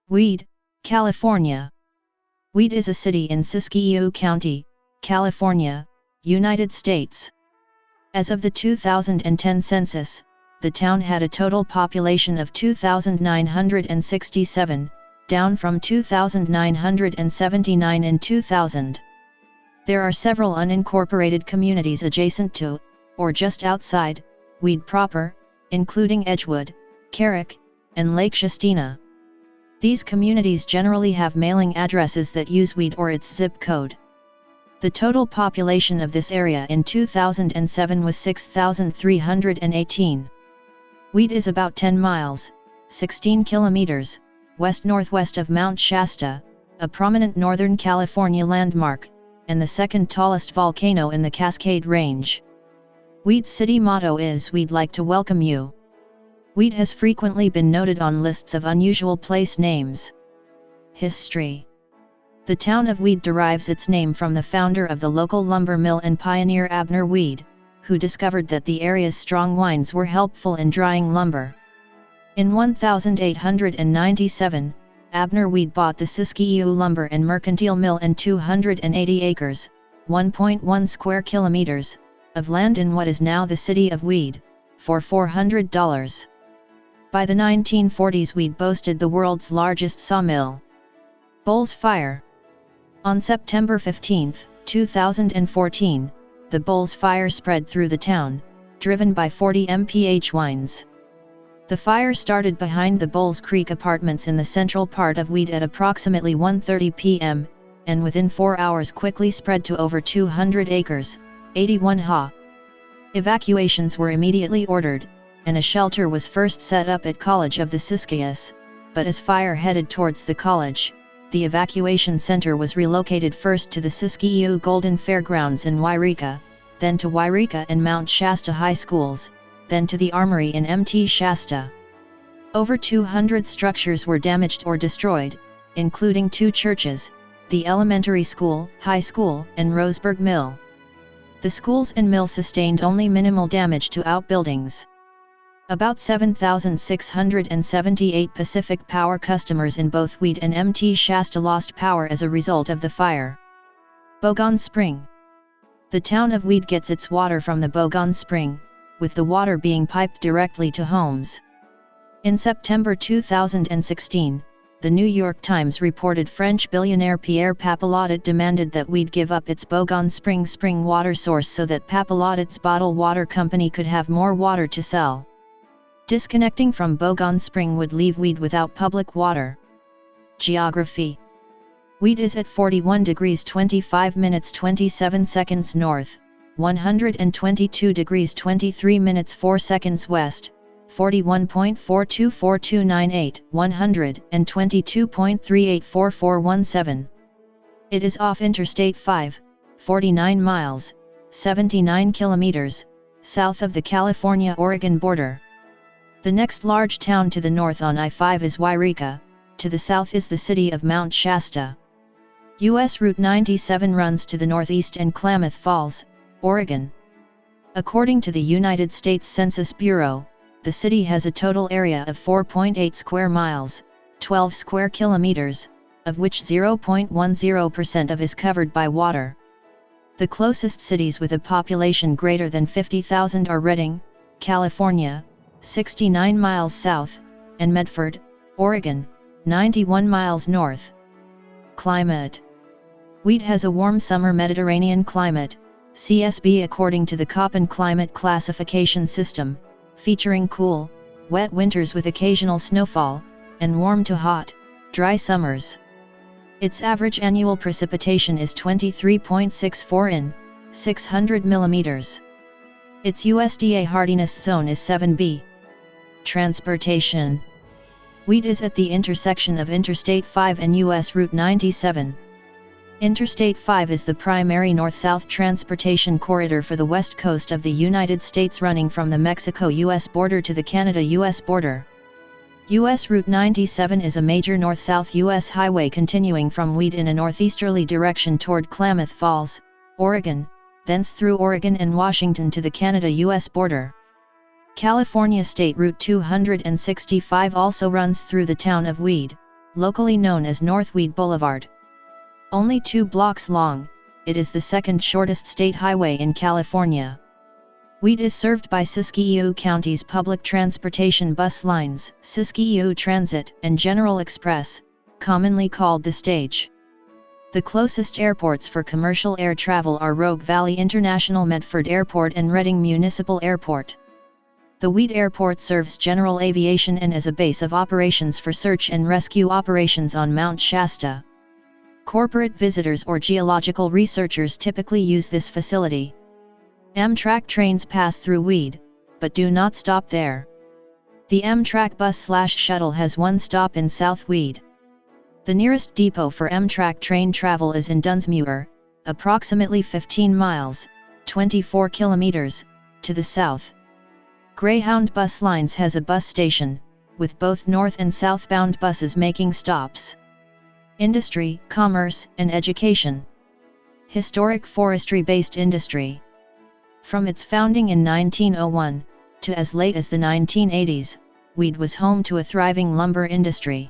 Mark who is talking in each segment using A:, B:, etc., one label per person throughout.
A: Weed, California. Weed is a city in Siskiyou County, California, United States. As of the 2010 census, the town had a total population of 2,967, down from 2,979 in 2000. There are several unincorporated communities adjacent to, or just outside, Weed proper, including Edgewood, Carrick, and Lake Shastina. These communities generally have mailing addresses that use Weed or its zip code. The total population of this area in 2007 was 6,318. Weed is about 10 miles, 16 kilometers, west-northwest of Mount Shasta, a prominent Northern California landmark, and the second tallest volcano in the Cascade Range. Weed's city motto is "We'd like to welcome you." Weed has frequently been noted on lists of unusual place names. History. The town of Weed derives its name from the founder of the local lumber mill and pioneer Abner Weed, who discovered that the area's strong winds were helpful in drying lumber. In 1897, Abner Weed bought the Siskiyou Lumber and Mercantile Mill and 280 acres, 1.1 square kilometers, of land in what is now the city of Weed, for $400. By the 1940s, Weed boasted the world's largest sawmill. Boles Fire. On September 15, 2014, the Boles Fire spread through the town, driven by 40 mph winds. The fire started behind the Boles Creek apartments in the central part of Weed at approximately 1:30 p.m., and within 4 hours quickly spread to over 200 acres, 81 ha. Evacuations were immediately ordered, and a shelter was first set up at College of the Siskiyous, but as fire headed towards the college, the evacuation center was relocated first to the Siskiyou Golden Fairgrounds in Yreka, then to Yreka and Mount Shasta High Schools, then to the Armory in Mt. Shasta. Over 200 structures were damaged or destroyed, including 2 churches, the elementary school, high school, and Roseburg Mill. The schools and mill sustained only minimal damage to outbuildings. About 7,678 Pacific Power customers in both Weed and Mt. Shasta lost power as a result of the fire. Bogon Spring. The town of Weed gets its water from the Bogon Spring, with the water being piped directly to homes. In September 2016, the New York Times reported French billionaire Pierre Papillotet demanded that Weed give up its Bogon spring water source so that Papillotet's bottled water company could have more water to sell. Disconnecting from Bogon Spring would leave Weed without public water. Geography. Weed is at 41 degrees 25 minutes 27 seconds north, 122 degrees 23 minutes 4 seconds west, 41.424298, 122.384417. It is off Interstate 5, 49 miles, 79 kilometers, south of the California-Oregon border. The next large town to the north on I-5 is Yreka, to the south is the city of Mount Shasta. U.S. Route 97 runs to the northeast in Klamath Falls, Oregon. According to the United States Census Bureau, the city has a total area of 4.8 square miles, 12 square kilometers, of which 0.10% of is covered by water. The closest cities with a population greater than 50,000 are Redding, California, 69 miles south, and Medford, Oregon, 91 miles north. Climate. Weed has a warm summer Mediterranean climate, CSB according to the Köppen climate classification system, featuring cool, wet winters with occasional snowfall, and warm to hot, dry summers. Its average annual precipitation is 23.64 in, 600 millimeters. Its USDA hardiness zone is 7B. Transportation. Weed is at the intersection of Interstate 5 and US Route 97. Interstate 5 is the primary north-south transportation corridor for the west coast of the United States, running from the Mexico-US border to the Canada-US border. US Route 97 is a major north-south US highway continuing from Weed in a northeasterly direction toward Klamath Falls, Oregon, thence through Oregon and Washington to the Canada-US border. California State Route 265 also runs through the town of Weed, locally known as North Weed Boulevard. Only 2 blocks long, it is the second shortest state highway in California. Weed is served by Siskiyou County's public transportation bus lines, Siskiyou Transit and General Express, commonly called the Stage. The closest airports for commercial air travel are Rogue Valley International Medford Airport and Redding Municipal Airport. The Weed Airport serves general aviation and as a base of operations for search and rescue operations on Mount Shasta. Corporate visitors or geological researchers typically use this facility. Amtrak trains pass through Weed, but do not stop there. The Amtrak bus/shuttle has one stop in South Weed. The nearest depot for Amtrak train travel is in Dunsmuir, approximately 15 miles, 24 kilometers, to the south. Greyhound Bus Lines has a bus station, with both north and southbound buses making stops. Industry, commerce, and education. Historic forestry-based industry. From its founding in 1901, to as late as the 1980s, Weed was home to a thriving lumber industry.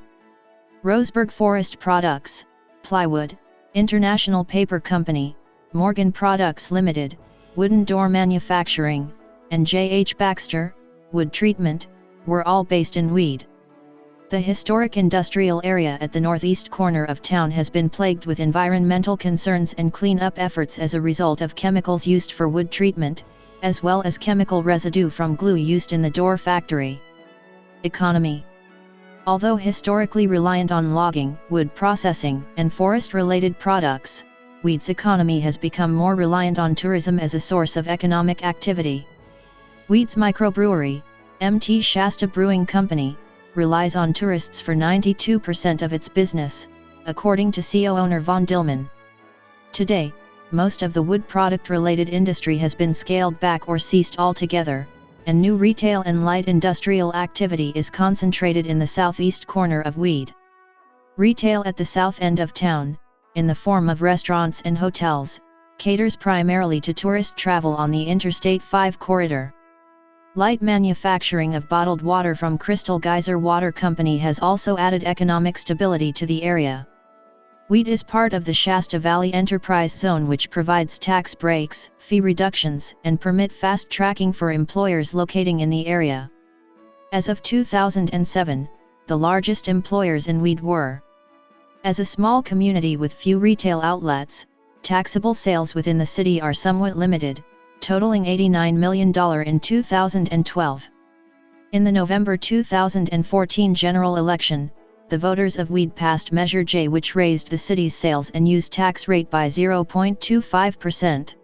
A: Roseburg Forest Products, Plywood, International Paper Company, Morgan Products Limited, Wooden Door Manufacturing, and J.H. Baxter, Wood Treatment, were all based in Weed. The historic industrial area at the northeast corner of town has been plagued with environmental concerns and cleanup efforts as a result of chemicals used for wood treatment, as well as chemical residue from glue used in the door factory. Economy. Although historically reliant on logging, wood processing, and forest-related products, Weed's economy has become more reliant on tourism as a source of economic activity. Weed's microbrewery, Mount Shasta Brewing Company, relies on tourists for 92% of its business, according to CEO owner Von Dillman. Today, most of the wood product-related industry has been scaled back or ceased altogether, and new retail and light industrial activity is concentrated in the southeast corner of Weed. Retail at the south end of town, in the form of restaurants and hotels, caters primarily to tourist travel on the Interstate 5 corridor. Light manufacturing of bottled water from Crystal Geyser Water Company has also added economic stability to the area. Weed is part of the Shasta Valley Enterprise Zone, which provides tax breaks, fee reductions, and permit fast tracking for employers locating in the area. As of 2007, the largest employers in Weed were: as a small community with few retail outlets, taxable sales within the city are somewhat limited, totaling $89 million in 2012. In the November 2014 general election, the voters of Weed passed Measure J, which raised the city's sales and use tax rate by 0.25%.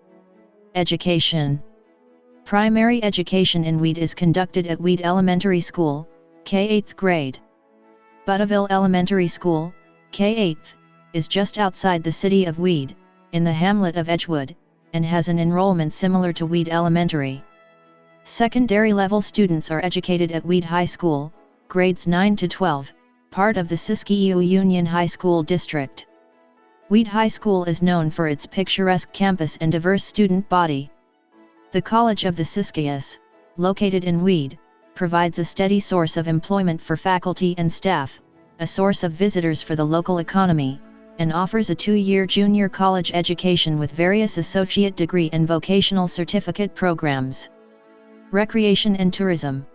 A: Education. Primary education in Weed is conducted at Weed Elementary School, K-8th grade. Butterville Elementary School, K-8th, is just outside the city of Weed, in the hamlet of Edgewood, and has an enrollment similar to Weed Elementary. Secondary level students are educated at Weed High School, grades 9 to 12, part of the Siskiyou Union High School District. Weed High School is known for its picturesque campus and diverse student body. The College of the Siskiyous, located in Weed, provides a steady source of employment for faculty and staff, a source of visitors for the local economy, and offers a 2-year junior college education with various associate degree and vocational certificate programs. Recreation and tourism.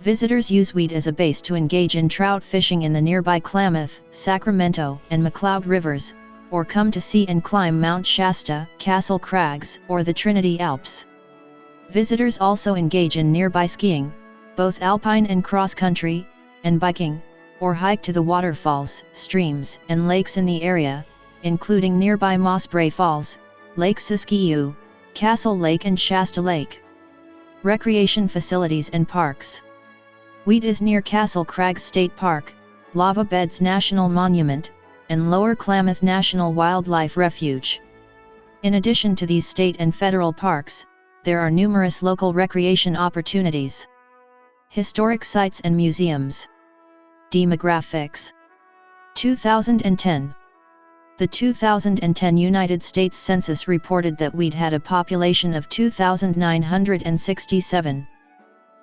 A: Visitors use Weed as a base to engage in trout fishing in the nearby Klamath, Sacramento, and McCloud rivers, or come to see and climb Mount Shasta, Castle Crags, or the Trinity Alps. Visitors also engage in nearby skiing, both alpine and cross-country, and biking, or hike to the waterfalls, streams, and lakes in the area, including nearby Mossbrae Falls, Lake Siskiyou, Castle Lake and Shasta Lake. Recreation facilities and parks. Weed is near Castle Crags State Park, Lava Beds National Monument, and Lower Klamath National Wildlife Refuge. In addition to these state and federal parks, there are numerous local recreation opportunities. Historic sites and museums. Demographics. 2010. The 2010 United States Census reported that Weed had a population of 2,967.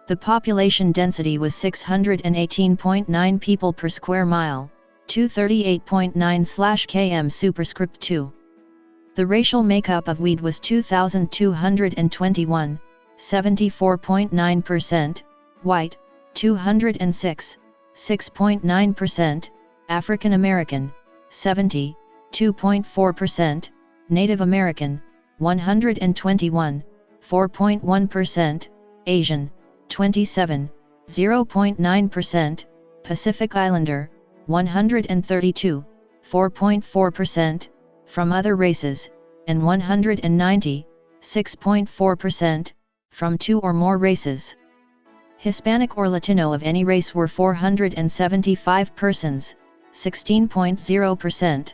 A: The population density was 618.9 people per square mile, 238.9/km superscript 2. The racial makeup of weed was 2,221, 74.9%, white, 206, 6.9%, African American, 70, 2.4%, Native American, 121, 4.1%, Asian, 27, 0.9%, Pacific Islander, 132, 4.4%, from other races, and 190, 6.4%, from 2 or more races. Hispanic or Latino of any race were 475 persons, 16.0%.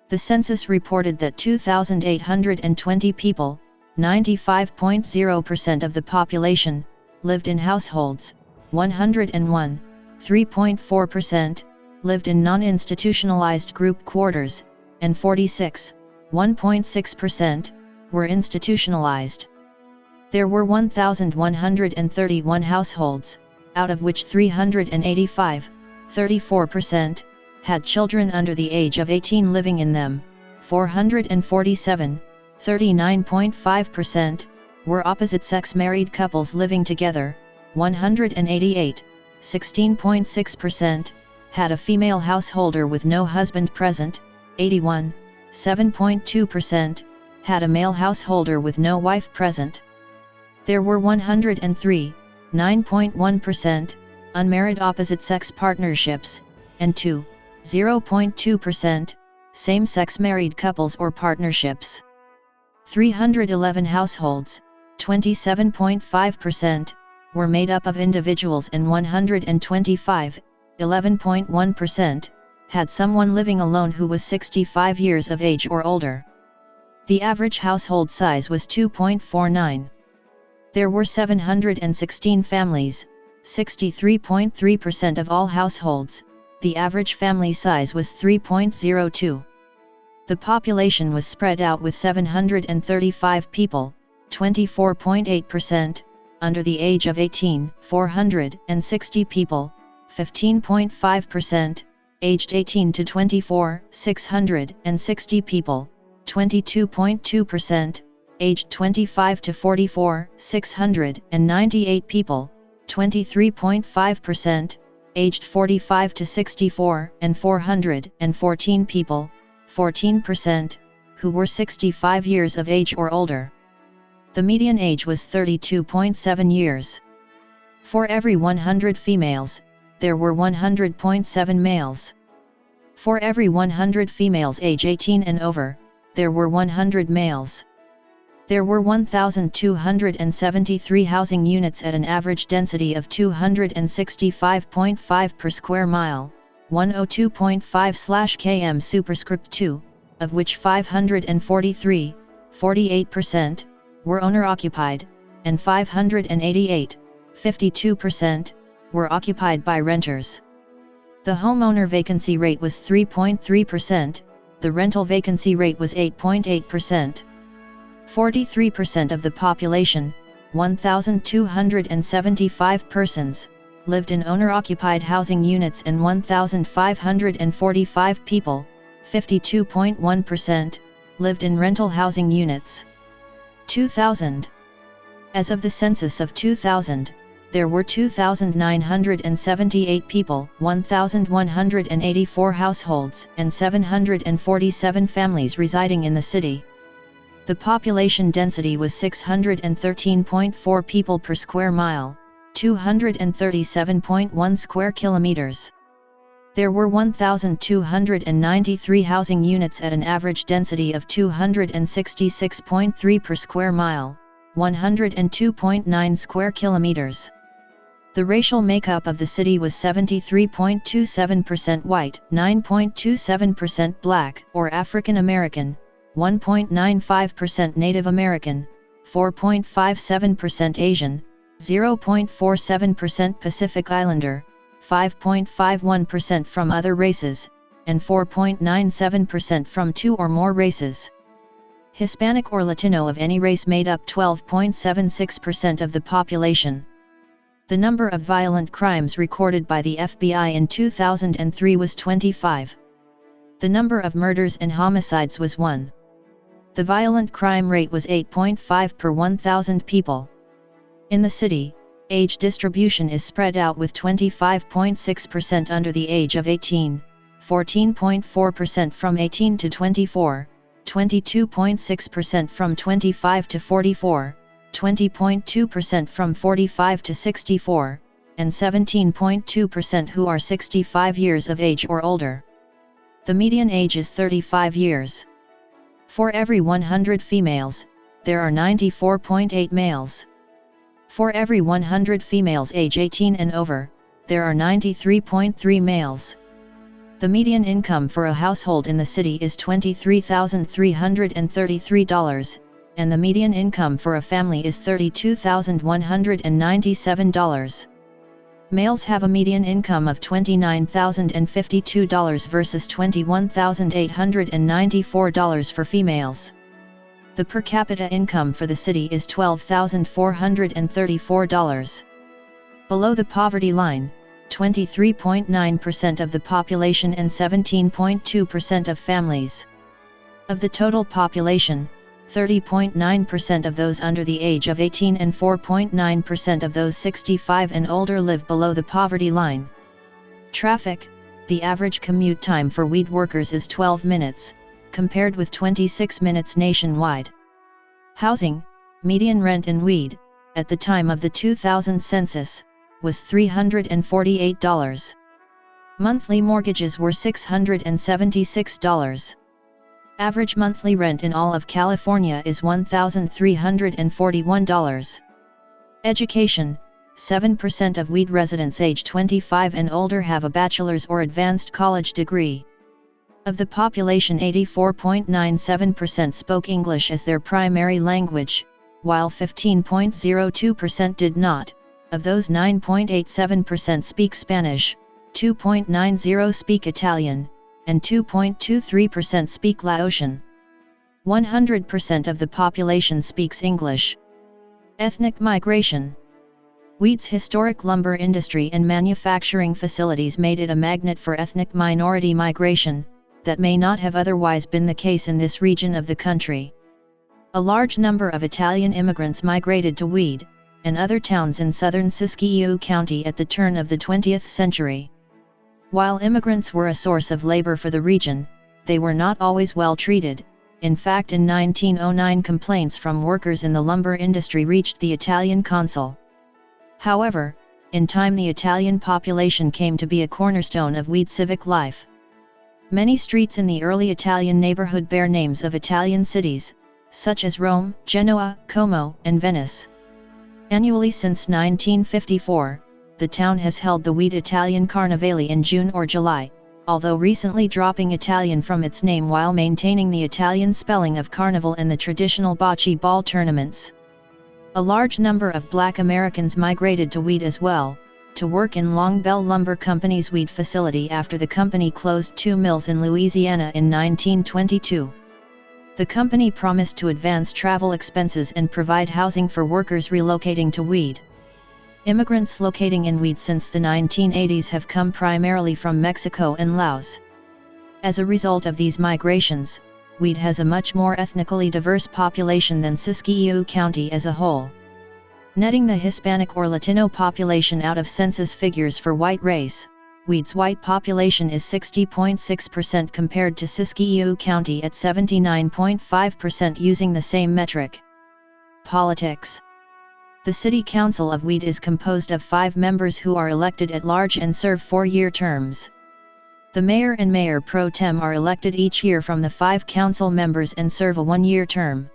A: The census reported that 2,820 people, 95.0% of the population, lived in households, 101, 3.4%, lived in non-institutionalized group quarters, and 46, 1.6%, were institutionalized. There were 1,131 households, out of which 385, 34%, had children under the age of 18 living in them, 447, 39.5%, were opposite-sex married couples living together, 188, 16.6%, had a female householder with no husband present, 81, 7.2%, had a male householder with no wife present. There were 103, 9.1%, unmarried opposite-sex partnerships, and 2, 0.2%, same-sex married couples or partnerships. 311 households, 27.5%, were made up of individuals and 125, 11.1%, had someone living alone who was 65 years of age or older. The average household size was 2.49. There were 716 families, 63.3% of all households. The average family size was 3.02. The population was spread out with 735 people, 24.8%, under the age of 18, 460 people, 15.5%, aged 18 to 24, 660 people, 22.2%, aged 25 to 44, 698 people, 23.5%, aged 45 to 64, and 414 people, 14%, who were 65 years of age or older. The median age was 32.7 years. For every 100 females, there were 100.7 males. For every 100 females age 18 and over, there were 100 males. There were 1,273 housing units at an average density of 265.5 per square mile, 102.5/km superscript 2, of which 543, 48%, were owner-occupied, and 588, 52%, were occupied by renters. The homeowner vacancy rate was 3.3%, the rental vacancy rate was 8.8%. 43% of the population, 1,275 persons, lived in owner-occupied housing units and 1,545 people, 52.1%, lived in rental housing units. 2000. As of the census of 2000, there were 2,978 people, 1,184 households, and 747 families residing in the city. The population density was 613.4 people per square mile, 237.1 square kilometers. There were 1,293 housing units at an average density of 266.3 per square mile, 102.9 square kilometers. The racial makeup of the city was 73.27% white, 9.27% black or African American, 1.95% Native American, 4.57% Asian, 0.47% Pacific Islander, 5.51% from other races, and 4.97% from 2 or more races. Hispanic or Latino of any race made up 12.76% of the population. The number of violent crimes recorded by the FBI in 2003 was 25. The number of murders and homicides was 1. The violent crime rate was 8.5 per 1,000 people. In the city, age distribution is spread out with 25.6% under the age of 18, 14.4% from 18 to 24, 22.6% from 25 to 44, 20.2% from 45 to 64, and 17.2% who are 65 years of age or older. The median age is 35 years. For every 100 females, there are 94.8 males. For every 100 females age 18 and over, there are 93.3 males. The median income for a household in the city is $23,333, and the median income for a family is $32,197. Males have a median income of $29,052 versus $21,894 for females. The per capita income for the city is $12,434. Below the poverty line, 23.9% of the population and 17.2% of families. Of the total population, 30.9% of those under the age of 18 and 4.9% of those 65 and older live below the poverty line. Traffic: the average commute time for weed workers is 12 minutes, compared with 26 minutes nationwide. Housing: median rent in Weed, at the time of the 2000 census, was $348. Monthly mortgages were $676. Average monthly rent in all of California is $1,341. Education: 7% of Weed residents age 25 and older have a bachelor's or advanced college degree. Of the population, 84.97% spoke English as their primary language, while 15.02% did not. Of those, 9.87% speak Spanish, 2.90% speak Italian, and 2.23% speak Laotian. 100% of the population speaks English. Ethnic migration: Weed's historic lumber industry and manufacturing facilities made it a magnet for ethnic minority migration, that may not have otherwise been the case in this region of the country. A large number of Italian immigrants migrated to Weed, and other towns in southern Siskiyou County at the turn of the 20th century. While immigrants were a source of labor for the region, they were not always well treated. In fact, in 1909 complaints from workers in the lumber industry reached the Italian consul. However, in time the Italian population came to be a cornerstone of Weed civic life. Many streets in the early Italian neighborhood bear names of Italian cities, such as Rome, Genoa, Como, and Venice. Annually since 1954, the town has held the Weed Italian Carnevale in June or July, although recently dropping Italian from its name while maintaining the Italian spelling of Carnival and the traditional bocce ball tournaments. A large number of Black Americans migrated to Weed as well, to work in Long Bell Lumber Company's Weed facility after the company closed 2 mills in Louisiana in 1922. The company promised to advance travel expenses and provide housing for workers relocating to Weed. Immigrants locating in Weed since the 1980s have come primarily from Mexico and Laos. As a result of these migrations, Weed has a much more ethnically diverse population than Siskiyou County as a whole. Netting the Hispanic or Latino population out of census figures for white race, Weed's white population is 60.6% compared to Siskiyou County at 79.5% using the same metric. Politics: the City Council of Weed is composed of 5 members who are elected at large and serve 4-year terms. The mayor and mayor pro tem are elected each year from the 5 council members and serve a 1-year term.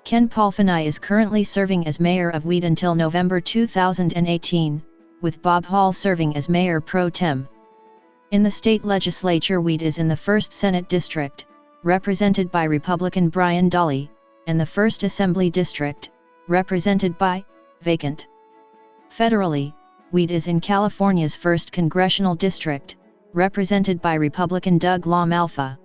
A: Ken Polfini is currently serving as mayor of Weed until November 2018, with Bob Hall serving as mayor pro tem. In the state legislature, Weed is in the 1st Senate District, represented by Republican Brian Dolly, and the 1st Assembly District, represented by vacant. Federally, Weed is in California's 1st Congressional District, represented by Republican Doug LaMalfa.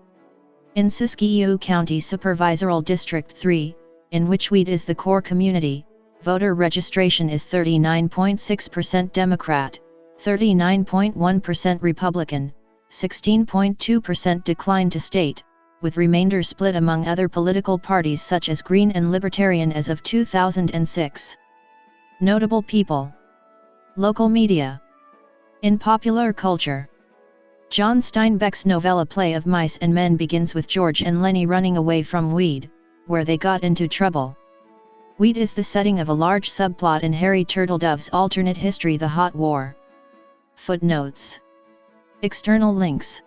A: In Siskiyou County Supervisorial District 3, in which Weed is the core community, voter registration is 39.6% Democrat, 39.1% Republican, 16.2% decline to state, with remainder split among other political parties such as Green and Libertarian as of 2006. Notable people. Local media. In popular culture, John Steinbeck's novella Play of Mice and Men begins with George and Lenny running away from Weed, where they got into trouble. Weed is the setting of a large subplot in Harry Turtledove's alternate history The Hot War. Footnotes. External links.